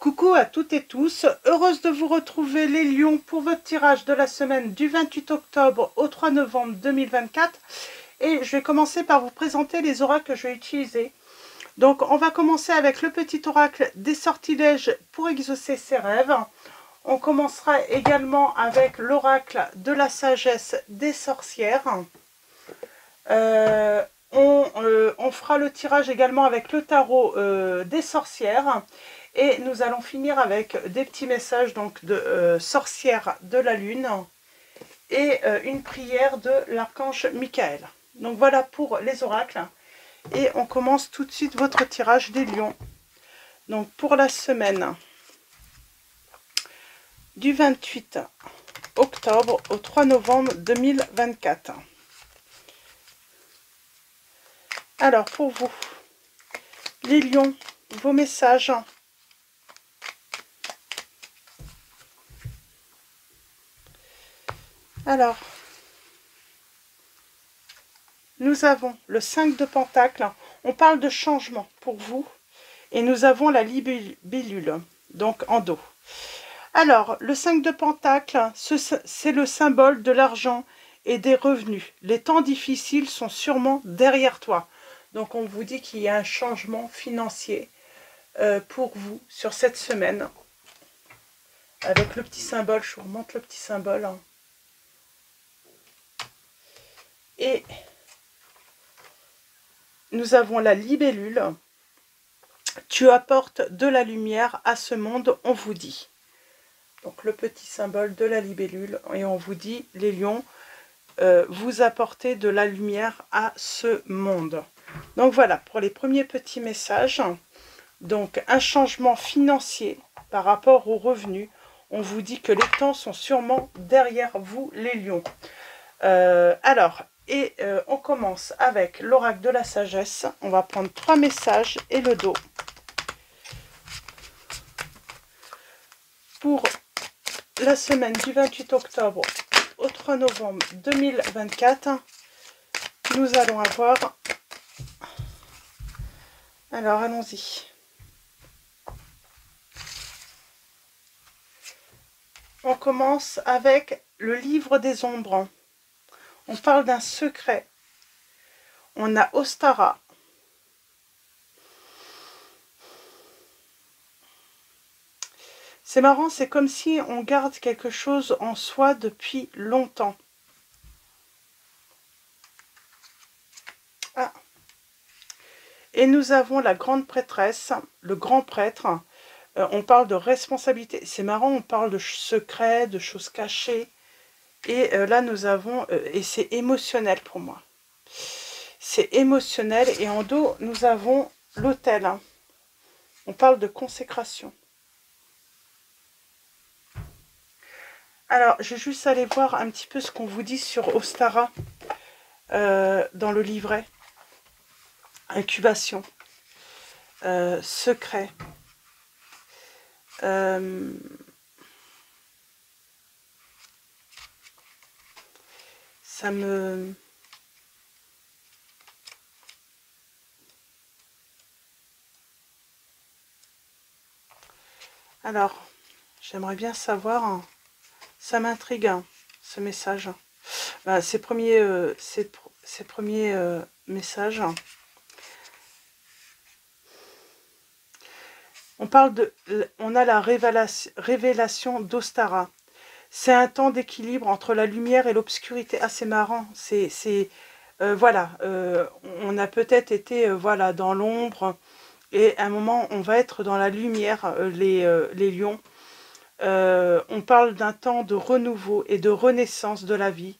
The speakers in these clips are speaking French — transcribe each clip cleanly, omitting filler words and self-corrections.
Coucou à toutes et tous, heureuse de vous retrouver les lions pour votre tirage de la semaine du 28 octobre au 3 novembre 2024. Et je vais commencer par vous présenter les oracles que je vais utiliser. Donc on va commencer avec le petit oracle des sortilèges pour exaucer ses rêves. On commencera également avec l'oracle de la sagesse des sorcières. On fera le tirage également avec le tarot des sorcières. Et nous allons finir avec des petits messages donc de sorcière de la lune et une prière de l'archange Michael. Donc voilà pour les oracles. Et on commence tout de suite votre tirage des lions. Donc pour la semaine du 28 octobre au 3 novembre 2024. Alors pour vous, les lions, vos messages. Alors, nous avons le 5 de Pentacle. On parle de changement pour vous. Et nous avons la libellule, donc en dos. Alors, le 5 de Pentacle, c'est le symbole de l'argent et des revenus. Les temps difficiles sont sûrement derrière toi. Donc, on vous dit qu'il y a un changement financier pour vous sur cette semaine. Avec le petit symbole, je vous remonte le petit symbole. Et nous avons la libellule. Tu apportes de la lumière à ce monde, on vous dit. Donc le petit symbole de la libellule. Et on vous dit, les lions, vous apportez de la lumière à ce monde. Donc voilà, pour les premiers petits messages. Donc un changement financier par rapport aux revenus. On vous dit que les temps sont sûrement derrière vous, les lions. On commence avec l'oracle de la sagesse. On va prendre 3 messages et le dos. Pour la semaine du 28 octobre au 3 novembre 2024, nous allons avoir... Alors, allons-y. On commence avec le livre des ombres. On parle d'un secret. On a Ostara. C'est marrant, c'est comme si on garde quelque chose en soi depuis longtemps. Ah. Et nous avons la grande prêtresse, le grand prêtre. On parle de responsabilité. C'est marrant, on parle de secret, de choses cachées. Et là, nous avons... et c'est émotionnel pour moi. C'est émotionnel. Et en dos, nous avons l'autel. On parle de consécration. Alors, je vais juste aller voir un petit peu ce qu'on vous dit sur Ostara dans le livret. Incubation. Secret. Ça me... Alors, j'aimerais bien savoir... Hein, ça m'intrigue, hein, ce message. Bah, ces premiers messages. On a la révélation d'Ostara. C'est un temps d'équilibre entre la lumière et l'obscurité. Ah, c'est marrant. Voilà. On a peut-être été voilà, dans l'ombre. Et à un moment, on va être dans la lumière, les lions. On parle d'un temps de renouveau et de renaissance de la vie.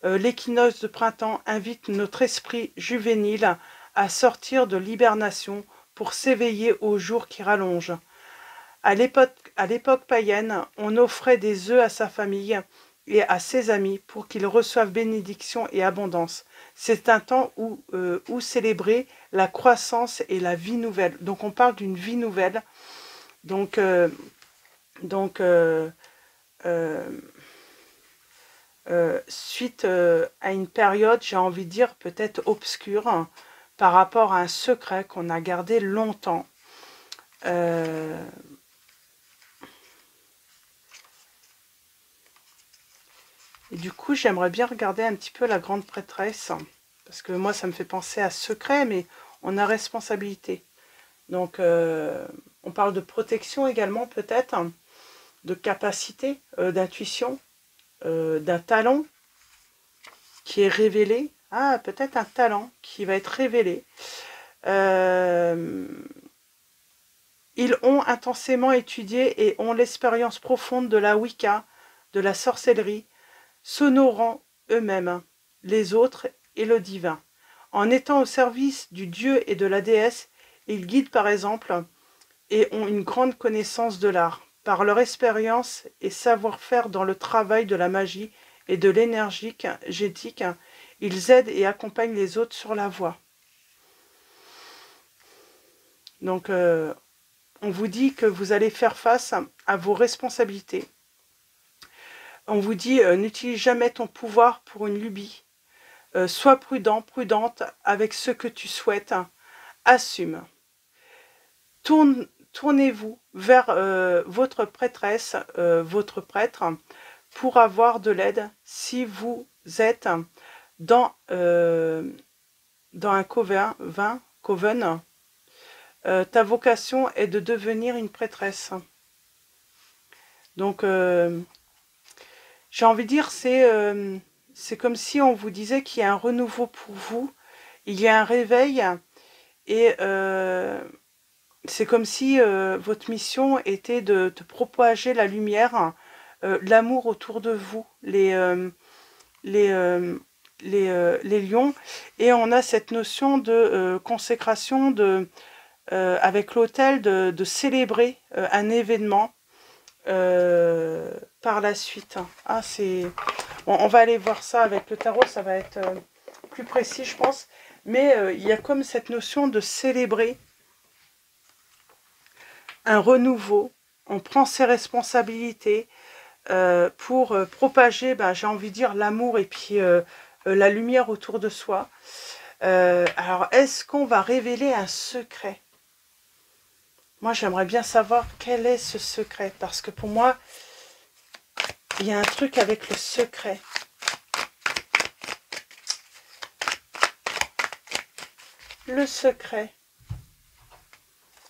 L'équinoxe de printemps invite notre esprit juvénile à sortir de l'hibernation pour s'éveiller au jour qui rallonge. À l'époque païenne, on offrait des œufs à sa famille et à ses amis pour qu'ils reçoivent bénédiction et abondance. C'est un temps où célébrer la croissance et la vie nouvelle. Donc on parle d'une vie nouvelle. Donc suite à une période, j'ai envie de dire, peut-être obscure, hein, par rapport à un secret qu'on a gardé longtemps. Et du coup, j'aimerais bien regarder un petit peu la grande prêtresse. Parce que moi, ça me fait penser à secret, mais on a responsabilité. Donc, on parle de protection également, peut-être, de capacité, d'intuition, d'un talent qui est révélé. Ah, peut-être un talent qui va être révélé. Ils ont intensément étudié et ont l'expérience profonde de la Wicca, de la sorcellerie, s'honorant eux-mêmes, les autres et le divin. En étant au service du dieu et de la déesse, ils guident par exemple et ont une grande connaissance de l'art. Par leur expérience et savoir-faire dans le travail de la magie et de l'énergie gétique, ils aident et accompagnent les autres sur la voie. Donc, on vous dit que vous allez faire face à vos responsabilités. On vous dit, n'utilise jamais ton pouvoir pour une lubie. Sois prudent, prudente avec ce que tu souhaites. Assume. Tournez-vous vers votre prêtresse, votre prêtre, pour avoir de l'aide si vous êtes dans un coven. Ta vocation est de devenir une prêtresse. Donc, j'ai envie de dire, c'est comme si on vous disait qu'il y a un renouveau pour vous, il y a un réveil, et c'est comme si votre mission était de propager la lumière, l'amour autour de vous, les lions, et on a cette notion de consécration, avec l'autel, de célébrer un événement par la suite. Ah, bon, on va aller voir ça avec le tarot, ça va être plus précis, je pense. Mais il y a comme cette notion de célébrer un renouveau. On prend ses responsabilités pour propager, j'ai envie de dire, l'amour et puis la lumière autour de soi. Alors, est-ce qu'on va révéler un secret? Moi, j'aimerais bien savoir quel est ce secret. Parce que pour moi, il y a un truc avec le secret. Le secret.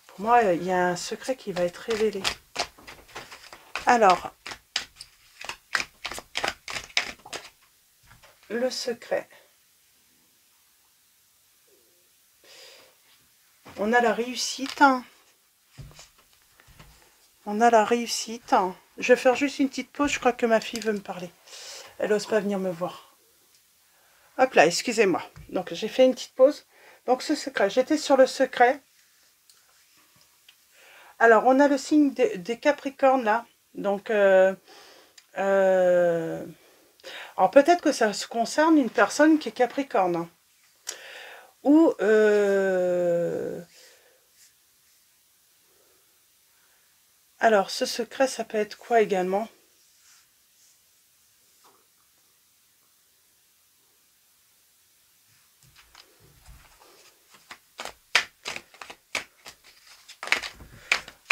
Pour moi, il y a un secret qui va être révélé. Alors, le secret. On a la réussite. On a la réussite. Je vais faire juste une petite pause. Je crois que ma fille veut me parler. Elle n'ose pas venir me voir. Hop là, excusez-moi. Donc, j'ai fait une petite pause. Donc, ce secret. J'étais sur le secret. Alors, on a le signe des Capricornes, là. Donc, alors, peut-être que ça se concerne une personne qui est Capricorne. Ou... alors, ce secret, ça peut être quoi également?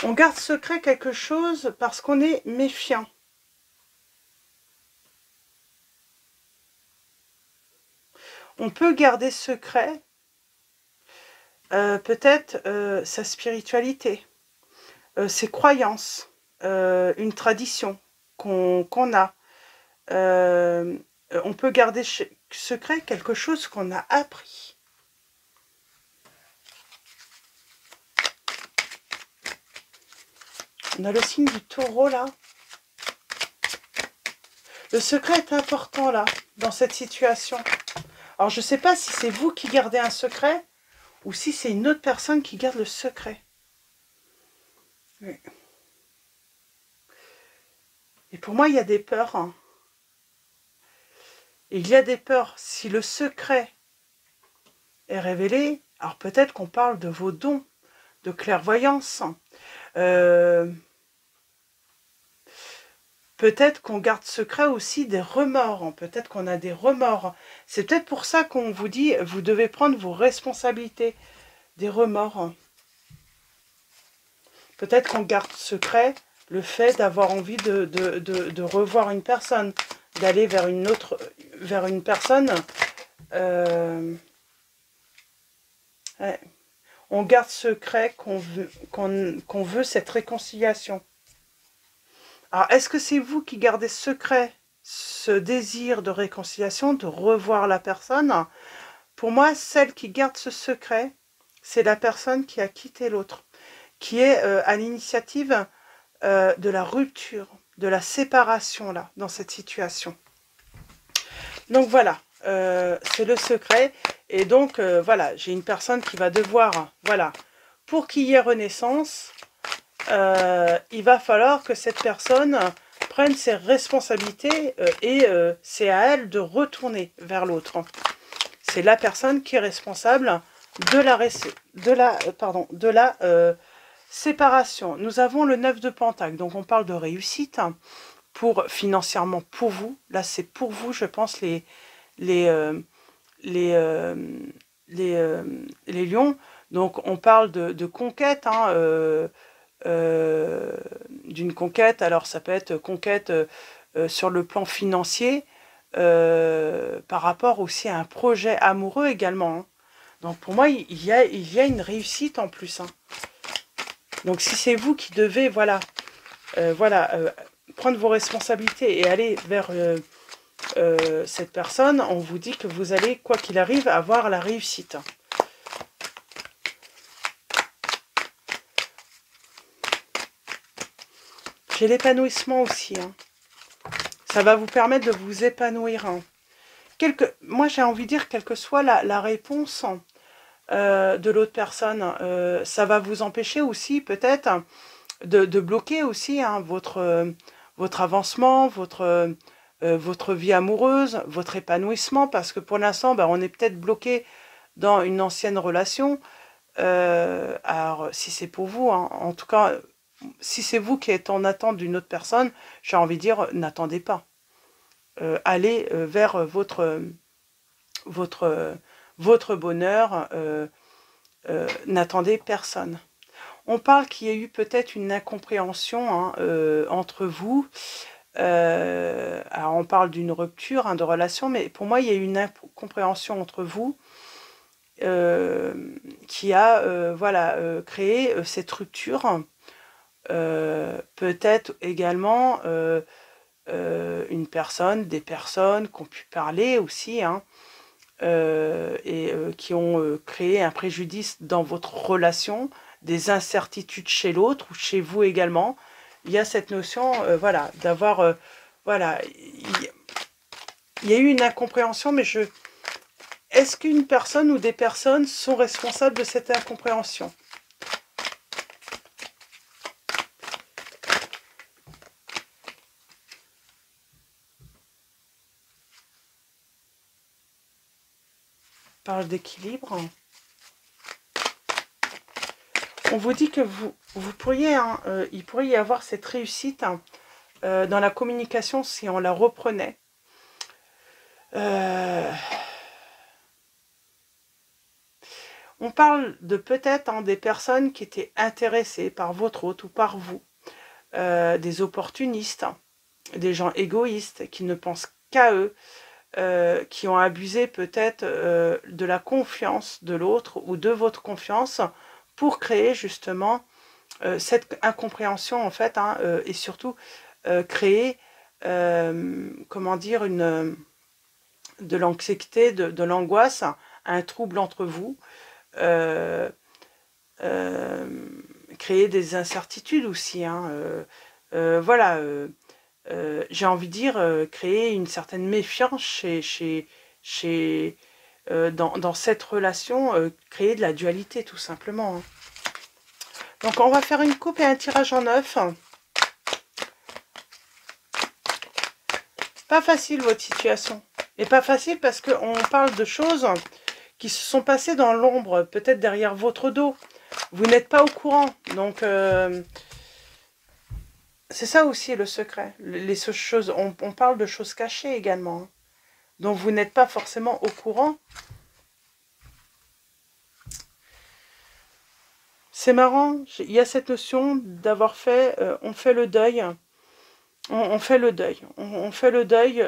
On garde secret quelque chose parce qu'on est méfiant. On peut garder secret, peut-être sa spiritualité, ses croyances, une tradition qu'on a. On peut garder secret quelque chose qu'on a appris. On a le signe du taureau là. Le secret est important là, dans cette situation. Alors je ne sais pas si c'est vous qui gardez un secret ou si c'est une autre personne qui garde le secret. Oui. Et pour moi, il y a des peurs. Hein. Il y a des peurs. Si le secret est révélé, alors peut-être qu'on parle de vos dons, de clairvoyance. Peut-être qu'on garde secret aussi des remords. Peut-être qu'on a des remords. C'est peut-être pour ça qu'on vous dit, vous devez prendre vos responsabilités. Des remords. Peut-être qu'on garde secret le fait d'avoir envie de revoir une personne, d'aller vers vers une personne. Ouais. On garde secret qu'on veut cette réconciliation. Alors, est-ce que c'est vous qui gardez secret ce désir de réconciliation, de revoir la personne? Pour moi, celle qui garde ce secret, c'est la personne qui a quitté l'autre, qui est à l'initiative de la rupture, de la séparation, là, dans cette situation. Donc voilà, c'est le secret. Et donc, voilà, j'ai une personne qui va devoir, voilà, pour qu'il y ait renaissance, il va falloir que cette personne prenne ses responsabilités et c'est à elle de retourner vers l'autre. C'est la personne qui est responsable de la séparation. Nous avons le 9 de Pentacle, donc on parle de réussite pour financièrement pour vous. Là, c'est pour vous, je pense, les lions. Donc, on parle de conquête, hein, d'une conquête. Alors, ça peut être conquête sur le plan financier, par rapport aussi à un projet amoureux également. Hein. Donc, pour moi, il y a une réussite en plus. Hein. Donc, si c'est vous qui devez, voilà, prendre vos responsabilités et aller vers cette personne, on vous dit que vous allez, quoi qu'il arrive, avoir la réussite. J'ai l'épanouissement aussi. Hein. Ça va vous permettre de vous épanouir. Hein. Moi, j'ai envie de dire, quelle que soit la réponse de l'autre personne, ça va vous empêcher aussi, peut-être, de bloquer aussi hein, votre avancement, votre vie amoureuse, votre épanouissement, parce que pour l'instant, on est peut-être bloqué dans une ancienne relation. Alors, si c'est pour vous, hein, en tout cas, si c'est vous qui êtes en attente d'une autre personne, j'ai envie de dire, n'attendez pas. Allez vers votre bonheur, n'attendez personne. On parle qu'il y a eu peut-être une incompréhension hein, entre vous. Alors on parle d'une rupture hein, de relation, mais pour moi, il y a eu une incompréhension entre vous qui a voilà, créé cette rupture. Peut-être également des personnes qui ont pu parler aussi, hein, et qui ont créé un préjudice dans votre relation, des incertitudes chez l'autre ou chez vous également. Il y a cette notion, voilà, d'avoir, voilà, il y a eu une incompréhension, mais est-ce qu'une personne ou des personnes sont responsables de cette incompréhension? On parle d'équilibre. On vous dit que vous pourriez, hein, il pourrait y avoir cette réussite hein, dans la communication si on la reprenait. On parle de peut-être hein, des personnes qui étaient intéressées par votre hôte ou par vous, des opportunistes, hein, des gens égoïstes qui ne pensent qu'à eux, qui ont abusé peut-être de la confiance de l'autre ou de votre confiance pour créer justement cette incompréhension en fait, hein, et surtout créer, comment dire, de l'anxiété, de l'angoisse, un trouble entre vous, créer des incertitudes aussi, hein, voilà, j'ai envie de dire, créer une certaine méfiance dans cette relation, créer de la dualité tout simplement. Hein. Donc on va faire une coupe et un tirage en 9. Pas facile votre situation. Et pas facile parce qu'on parle de choses qui se sont passées dans l'ombre, peut-être derrière votre dos. Vous n'êtes pas au courant. Donc c'est ça aussi le secret. Les choses, on parle de choses cachées également. Donc vous n'êtes pas forcément au courant. C'est marrant, il y a cette notion d'avoir fait, on fait le deuil On fait le deuil. On fait le deuil.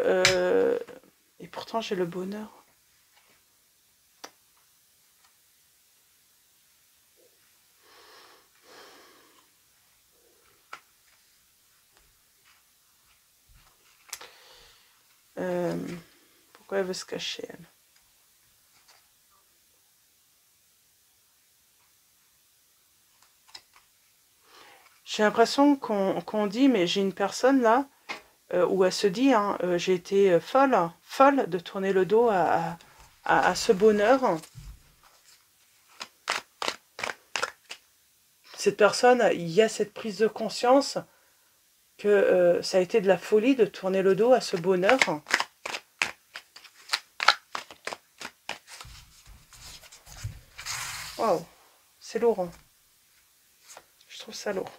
Et pourtant, j'ai le bonheur. Pourquoi elle veut se cacher, elle? J'ai l'impression qu'on dit, mais j'ai une personne là, où elle se dit, hein, j'ai été folle de tourner le dos à ce bonheur. Cette personne, il y a cette prise de conscience que ça a été de la folie de tourner le dos à ce bonheur. Waouh, c'est lourd, hein. Je trouve ça lourd.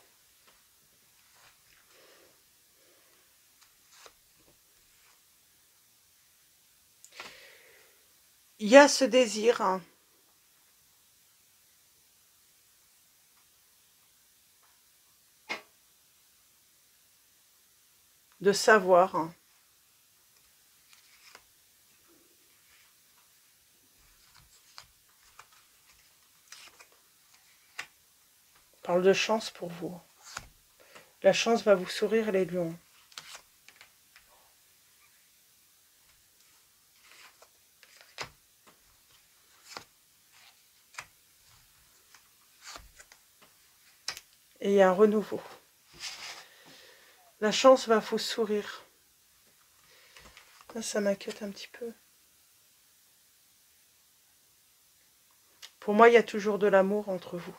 Il y a ce désir, hein, de savoir, hein. On parle de chance pour vous. La chance va vous sourire, les lions. Et il y a un renouveau. La chance va vous sourire. Ça m'inquiète un petit peu. Pour moi, il y a toujours de l'amour entre vous.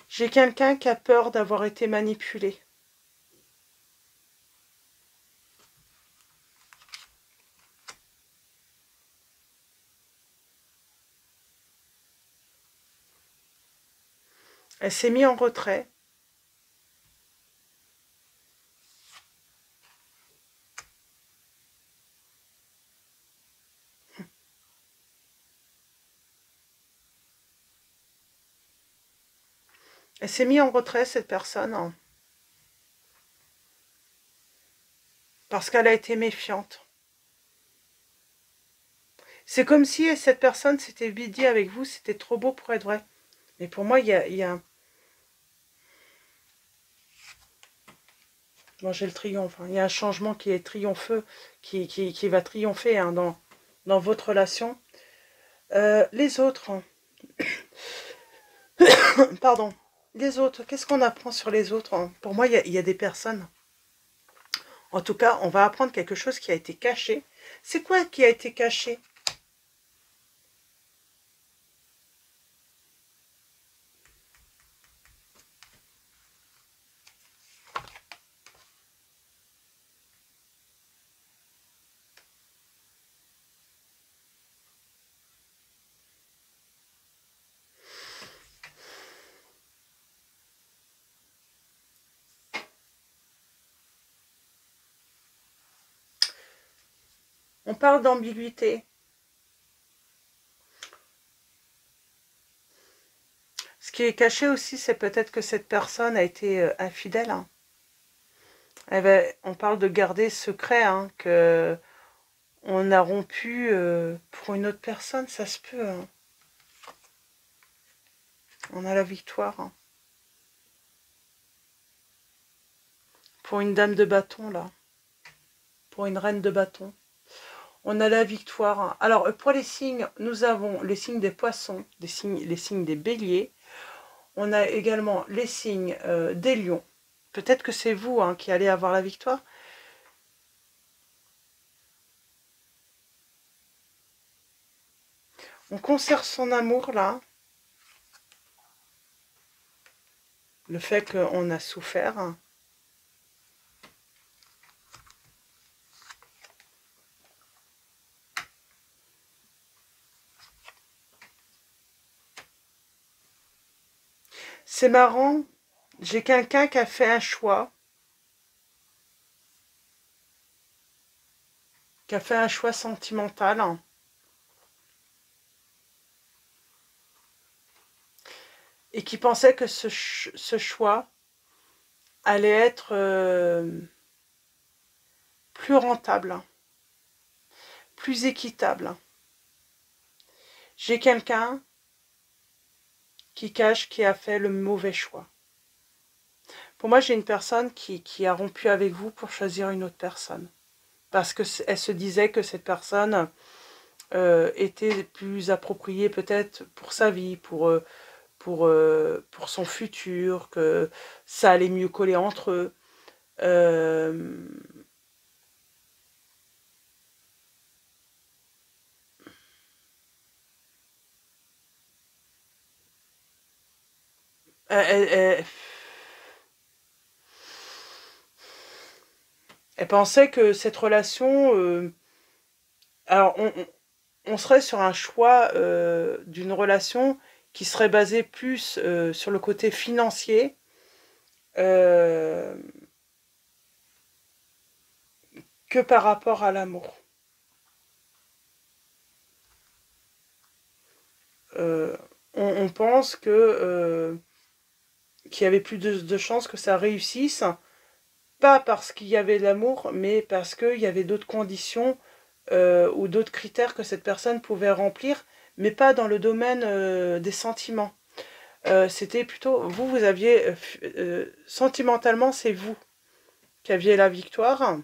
J'ai quelqu'un qui a peur d'avoir été manipulé. Elle s'est mise en retrait. Elle s'est mise en retrait, cette personne, hein, parce qu'elle a été méfiante. C'est comme si cette personne s'était dit avec vous, c'était trop beau pour être vrai. Mais pour moi, il y a bon, j'ai le triomphe. Hein. Il y a un changement qui est triompheux, qui va triompher, hein, dans votre relation. Les autres, hein. Pardon. Les autres, qu'est-ce qu'on apprend sur les autres, hein? Pour moi, il y a des personnes. En tout cas, on va apprendre quelque chose qui a été caché. C'est quoi qui a été caché? On parle d'ambiguïté. Ce qui est caché aussi, c'est peut-être que cette personne a été infidèle. Hein. On parle de garder secret, hein, que on a rompu pour une autre personne, ça se peut. Hein. On a la victoire. Hein. Pour une dame de bâton, là. Pour une reine de bâton. On a la victoire. Alors, pour les signes, nous avons les signes des poissons, les signes des béliers. On a également les signes des lions. Peut-être que c'est vous, hein, qui allez avoir la victoire. On conserve son amour, là. Le fait qu'on a souffert. C'est marrant, j'ai quelqu'un qui a fait un choix. Qui a fait un choix sentimental. et qui pensait que ce choix allait être plus rentable, plus équitable. J'ai quelqu'un qui cache qui a fait le mauvais choix. Pour moi, j'ai une personne qui a rompu avec vous pour choisir une autre personne. Parce qu'elle se disait que cette personne était plus appropriée peut-être pour sa vie, pour son futur, que ça allait mieux coller entre eux. Elle pensait que cette relation... alors, on serait sur un choix d'une relation qui serait basée plus sur le côté financier que par rapport à l'amour. On pense que qu'il y avait plus de chances que ça réussisse, pas parce qu'il y avait de l'amour, mais parce qu'il y avait d'autres conditions ou d'autres critères que cette personne pouvait remplir, mais pas dans le domaine des sentiments. C'était plutôt, vous aviez, sentimentalement, c'est vous qui aviez la victoire,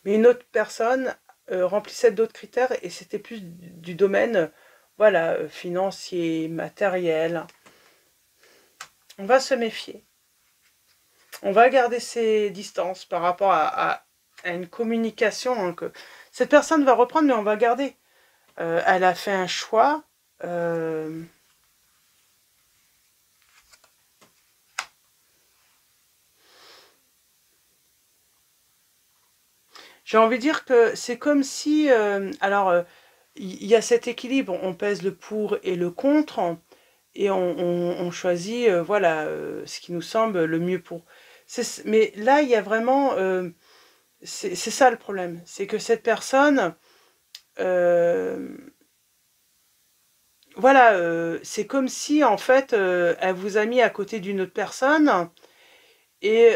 mais une autre personne remplissait d'autres critères et c'était plus du domaine, voilà, financier, matériel. On va se méfier. On va garder ses distances par rapport à une communication hein, que cette personne va reprendre, mais on va garder. Elle a fait un choix. J'ai envie de dire que c'est comme si... il y a cet équilibre, on pèse le pour et le contre, et on choisit voilà, ce qui nous semble le mieux pour... Mais là, il y a vraiment... c'est ça le problème, c'est que cette personne... voilà, c'est comme si, en fait, elle vous a mis à côté d'une autre personne, et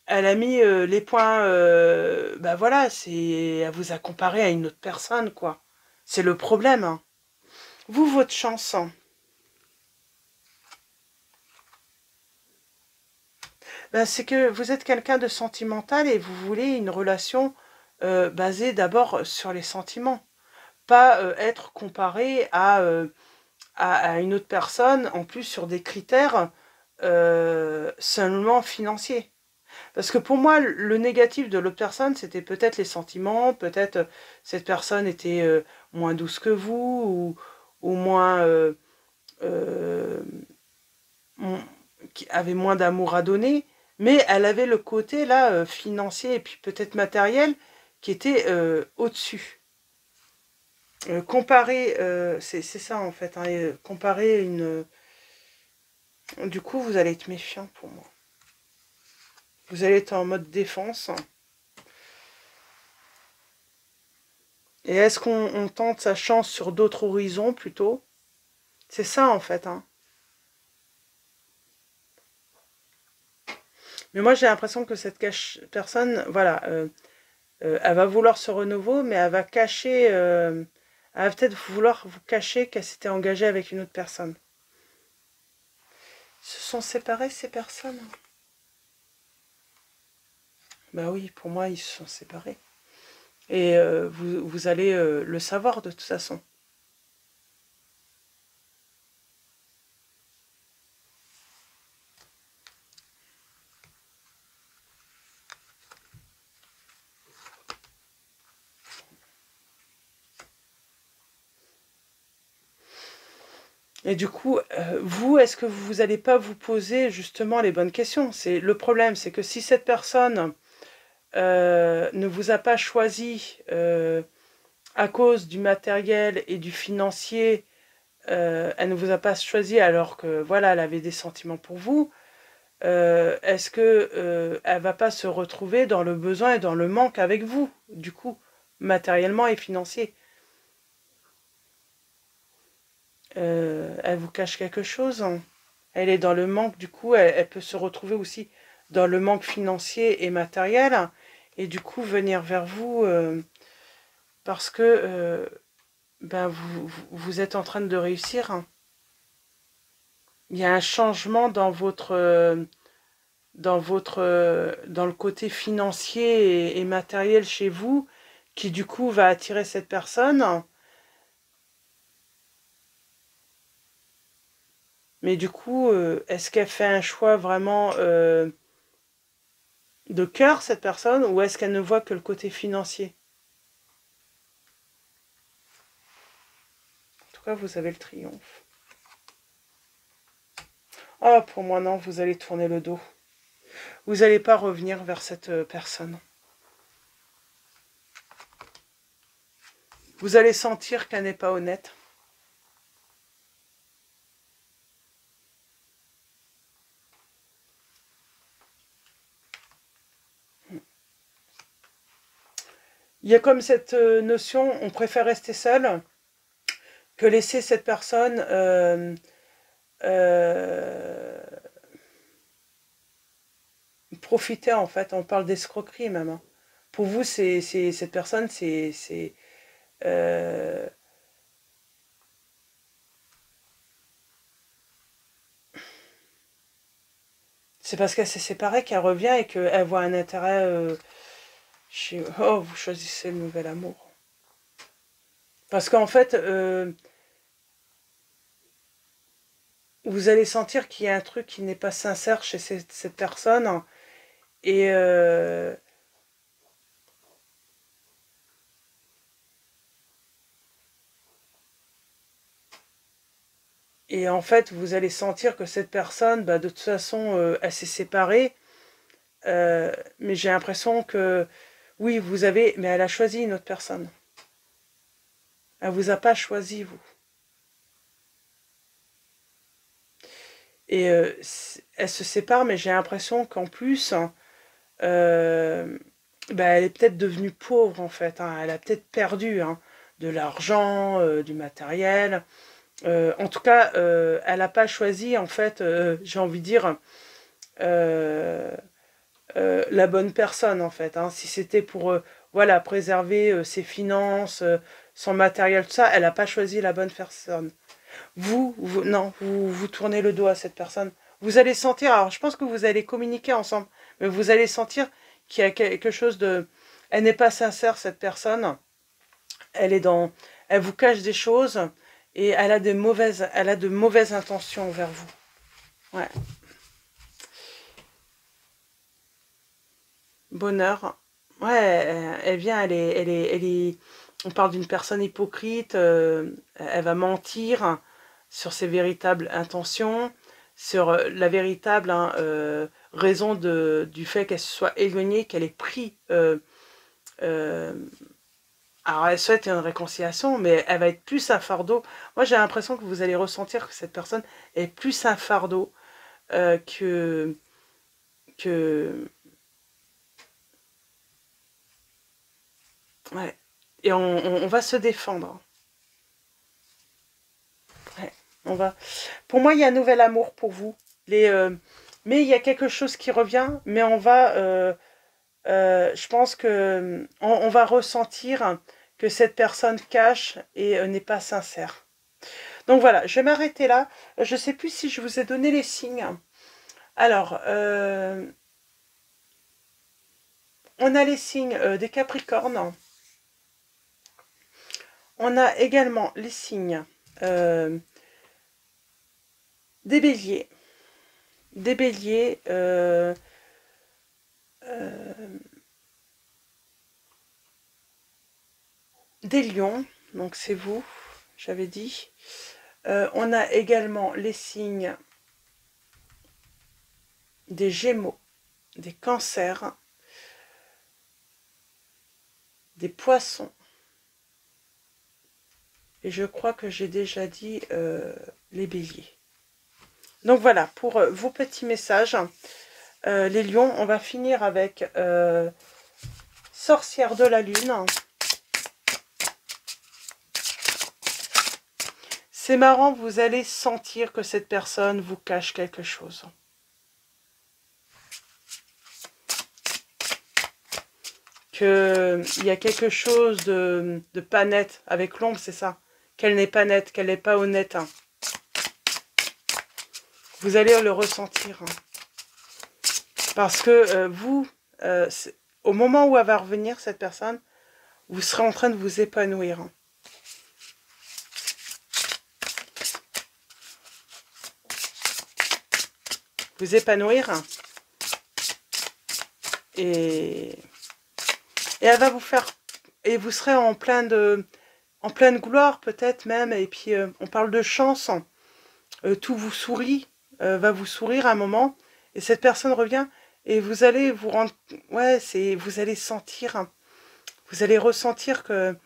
elle a mis les points... bah voilà, elle vous a comparé à une autre personne, quoi. C'est le problème, hein. Vous, votre chance, ben, c'est que vous êtes quelqu'un de sentimental et vous voulez une relation basée d'abord sur les sentiments. Pas être comparé à une autre personne, en plus sur des critères seulement financiers. Parce que pour moi, le négatif de l'autre personne, c'était peut-être les sentiments, peut-être cette personne était moins douce que vous, ou moins... euh, qui avait moins d'amour à donner, mais elle avait le côté là financier et puis peut-être matériel qui était au-dessus. Comparer, c'est ça en fait, hein, comparer une... Du coup, vous allez être méfiant pour moi. Vous allez être en mode défense. Et est-ce qu'on tente sa chance sur d'autres horizons plutôt? C'est ça en fait, hein. Mais moi j'ai l'impression que cette personne, voilà, elle va vouloir ce renouveau, mais elle va cacher, elle va peut-être vouloir vous cacher qu'elle s'était engagée avec une autre personne. Ils se sont séparés ces personnes? Bah oui, pour moi ils se sont séparés. Et vous allez le savoir de toute façon. Et du coup, vous, est-ce que vous n'allez pas vous poser justement les bonnes questions? C'est le problème, c'est que si cette personne ne vous a pas choisi à cause du matériel et du financier, elle ne vous a pas choisi alors que voilà, elle avait des sentiments pour vous, est-ce que elle va pas se retrouver dans le besoin et dans le manque avec vous, du coup, matériellement et financier? Elle vous cache quelque chose. Elle est dans le manque, du coup, elle peut se retrouver aussi dans le manque financier et matériel, et du coup venir vers vous parce que ben vous êtes en train de réussir. Il y a un changement dans le côté financier et matériel chez vous, qui du coup va attirer cette personne. Mais du coup, est-ce qu'elle fait un choix vraiment de cœur, cette personne, ou est-ce qu'elle ne voit que le côté financier? En tout cas, vous avez le triomphe. Ah, pour moi, non, vous allez tourner le dos. Vous n'allez pas revenir vers cette personne. Vous allez sentir qu'elle n'est pas honnête. Il y a comme cette notion, on préfère rester seul que laisser cette personne euh, profiter, en fait. On parle d'escroquerie même, hein. Pour vous, cette personne, euh, c'est parce qu'elle s'est séparée qu'elle revient et qu'elle voit un intérêt chez... Oh, vous choisissez le nouvel amour. Parce qu'en fait, vous allez sentir qu'il y a un truc qui n'est pas sincère chez cette personne. Et, et en fait, vous allez sentir que cette personne, bah, de toute façon, elle s'est séparée. Mais j'ai l'impression que, oui, vous avez... Mais elle a choisi une autre personne. Elle vous a pas choisi, vous. Et elle se sépare, mais j'ai l'impression qu'en plus... bah, elle est peut-être devenue pauvre en fait, hein. Elle a peut-être perdu, hein, de l'argent, du matériel. En tout cas, elle n'a pas choisi en fait, j'ai envie de dire, euh, la bonne personne en fait, hein. Si c'était pour voilà, préserver ses finances, son matériel, tout ça, elle n'a pas choisi la bonne personne. Non, vous tournez le dos à cette personne. Vous allez sentir, alors je pense que vous allez communiquer ensemble, mais vous allez sentir qu'il y a quelque chose de... Elle n'est pas sincère, cette personne. Elle est dans... Elle vous cache des choses et elle a de mauvaises intentions envers vous. Ouais. Bonheur. Ouais, elle vient, on parle d'une personne hypocrite, elle va mentir sur ses véritables intentions, sur la véritable, hein, raison du fait qu'elle se soit éloignée, qu'elle ait pris... euh, alors elle souhaite une réconciliation, mais elle va être plus un fardeau. Moi j'ai l'impression que vous allez ressentir que cette personne est plus un fardeau euh, que... que ouais. Et on va se défendre. Ouais, on va... Pour moi, il y a un nouvel amour pour vous. Mais il y a quelque chose qui revient, mais on va... je pense que on va ressentir que cette personne cache et n'est pas sincère. Donc voilà, je vais m'arrêter là. Je ne sais plus si je vous ai donné les signes. Alors, on a les signes des Capricornes. On a également les signes des Béliers. Des Béliers, des Lions, donc c'est vous, j'avais dit. On a également les signes des Gémeaux, des Cancers, des Poissons. Et je crois que j'ai déjà dit les Béliers. Donc voilà, pour vos petits messages. Les Lions, on va finir avec Sorcière de la Lune. C'est marrant, vous allez sentir que cette personne vous cache quelque chose. Qu'il y a quelque chose de pas net. Avec l'ombre, c'est ça. Qu'elle n'est pas nette, qu'elle n'est pas honnête. Hein. Vous allez le ressentir. Hein. Parce que vous, au moment où elle va revenir, cette personne, vous serez en train de vous épanouir. Hein. Vous épanouir. Hein. Et elle va vous faire... Et vous serez en pleine gloire peut-être même. Et puis on parle de chance. Tout vous sourit, va vous sourire un moment. Et cette personne revient. Et vous allez vous rendre... Ouais, vous allez sentir... Hein, vous allez ressentir que...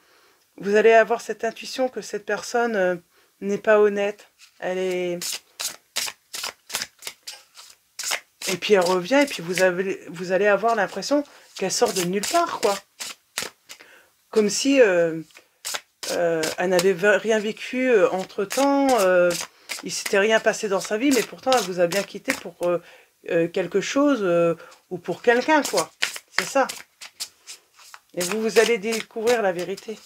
Vous allez avoir cette intuition que cette personne n'est pas honnête. Elle est... Et puis elle revient et puis vous allez avoir l'impression qu'elle sort de nulle part, quoi. Comme si elle n'avait rien vécu entre-temps, il s'était rien passé dans sa vie, mais pourtant elle vous a bien quitté pour quelque chose ou pour quelqu'un, quoi. C'est ça. Et vous allez découvrir la vérité.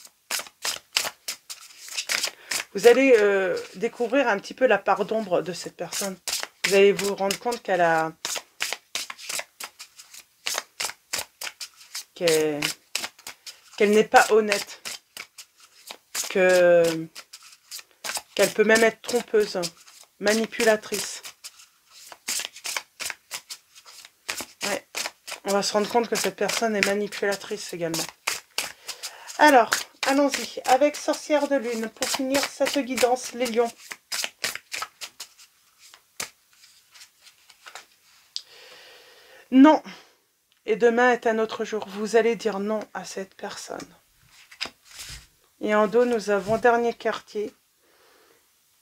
Vous allez découvrir un petit peu la part d'ombre de cette personne. Vous allez vous rendre compte qu'elle n'est pas honnête, qu'elle peut même être trompeuse, manipulatrice. Ouais. On va se rendre compte que cette personne est manipulatrice également. Alors, allons-y, avec Sorcière de Lune, pour finir cette guidance, les lions. Non. Et demain est un autre jour. Vous allez dire non à cette personne. Et en dos, nous avons dernier quartier.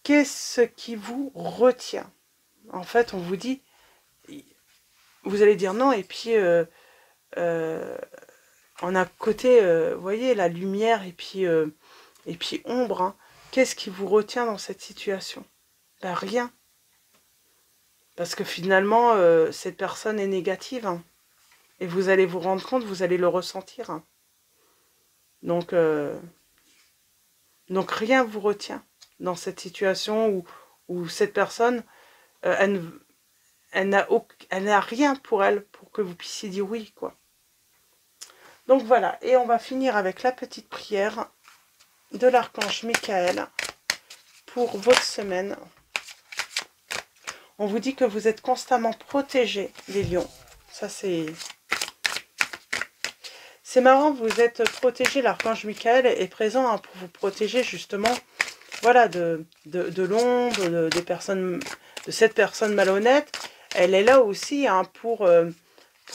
Qu'est-ce qui vous retient? En fait, on vous dit, vous allez dire non. Et puis, on a côté, vous voyez, la lumière et puis ombre. Hein. Qu'est-ce qui vous retient dans cette situation? Ben, rien. Parce que finalement, cette personne est négative. Hein. Et vous allez vous rendre compte, vous allez le ressentir. Hein. Donc rien vous retient dans cette situation où cette personne, elle n'a rien pour elle, pour que vous puissiez dire oui, quoi. Donc voilà, et on va finir avec la petite prière de l'archange Michael pour votre semaine. On vous dit que vous êtes constamment protégés, les lions. Ça, c'est marrant, vous êtes protégés, l'archange Michael est présent hein, pour vous protéger justement, voilà, de l'ombre, des personnes, de cette personne malhonnête. Elle est là aussi hein, pour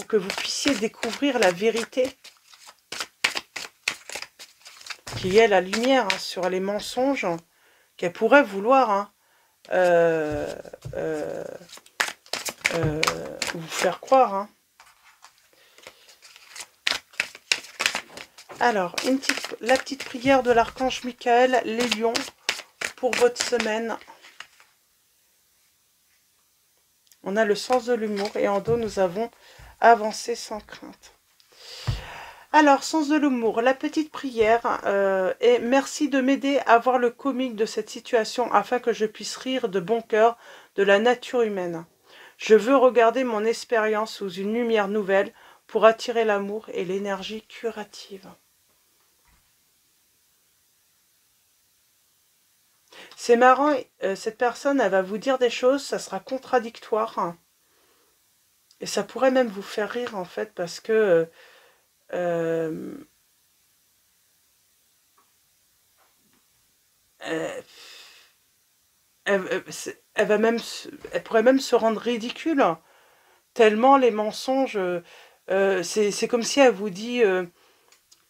que vous puissiez découvrir la vérité, qui est la lumière hein, sur les mensonges qu'elle pourrait vouloir hein, vous faire croire. Hein. Alors, la petite prière de l'archange Michael, les lions, pour votre semaine. On a le sens de l'humour et en dos, nous avons avancé sans crainte. Alors, sens de l'humour, la petite prière est merci de m'aider à voir le comique de cette situation afin que je puisse rire de bon cœur de la nature humaine. Je veux regarder mon expérience sous une lumière nouvelle pour attirer l'amour et l'énergie curative. C'est marrant, cette personne, elle va vous dire des choses, ça sera contradictoire. Hein. Et ça pourrait même vous faire rire, en fait, parce que... elle pourrait même se rendre ridicule, tellement les mensonges... c'est comme si elle vous dit...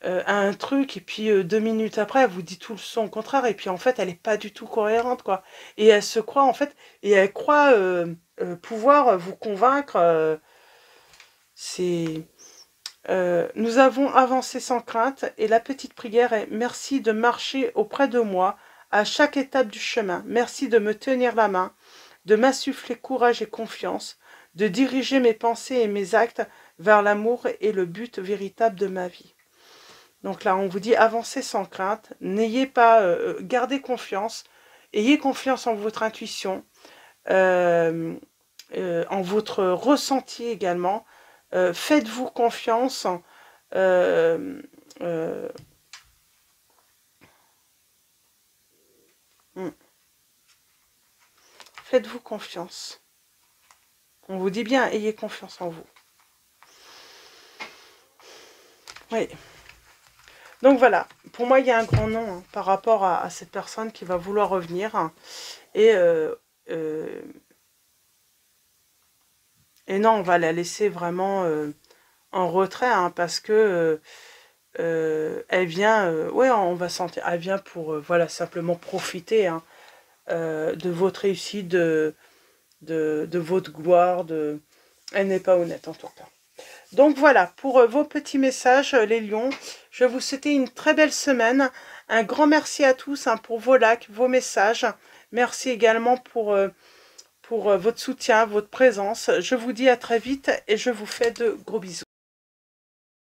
un truc et puis 2 minutes après elle vous dit tout son contraire et puis en fait elle est pas du tout cohérente quoi et elle se croit en fait et elle croit pouvoir vous convaincre nous avons avancé sans crainte et la petite prière est merci de marcher auprès de moi à chaque étape du chemin. Merci de me tenir la main, de m'insuffler courage et confiance, de diriger mes pensées et mes actes vers l'amour et le but véritable de ma vie. Donc là, on vous dit avancez sans crainte, n'ayez pas, gardez confiance, ayez confiance en votre intuition, en votre ressenti également. Faites-vous confiance. Faites-vous confiance. On vous dit bien, ayez confiance en vous. Oui. Donc voilà, pour moi, il y a un grand non hein, par rapport à cette personne qui va vouloir revenir. Hein, et non, on va la laisser vraiment en retrait hein, parce que elle vient, ouais, on va sentir, elle vient pour, voilà, simplement profiter hein, de votre réussite, de votre gloire, elle n'est pas honnête en tout cas. Donc voilà, pour vos petits messages, les lions, je vais vous souhaiter une très belle semaine. Un grand merci à tous hein, pour vos likes, vos messages. Merci également pour votre soutien, votre présence. Je vous dis à très vite et je vous fais de gros bisous.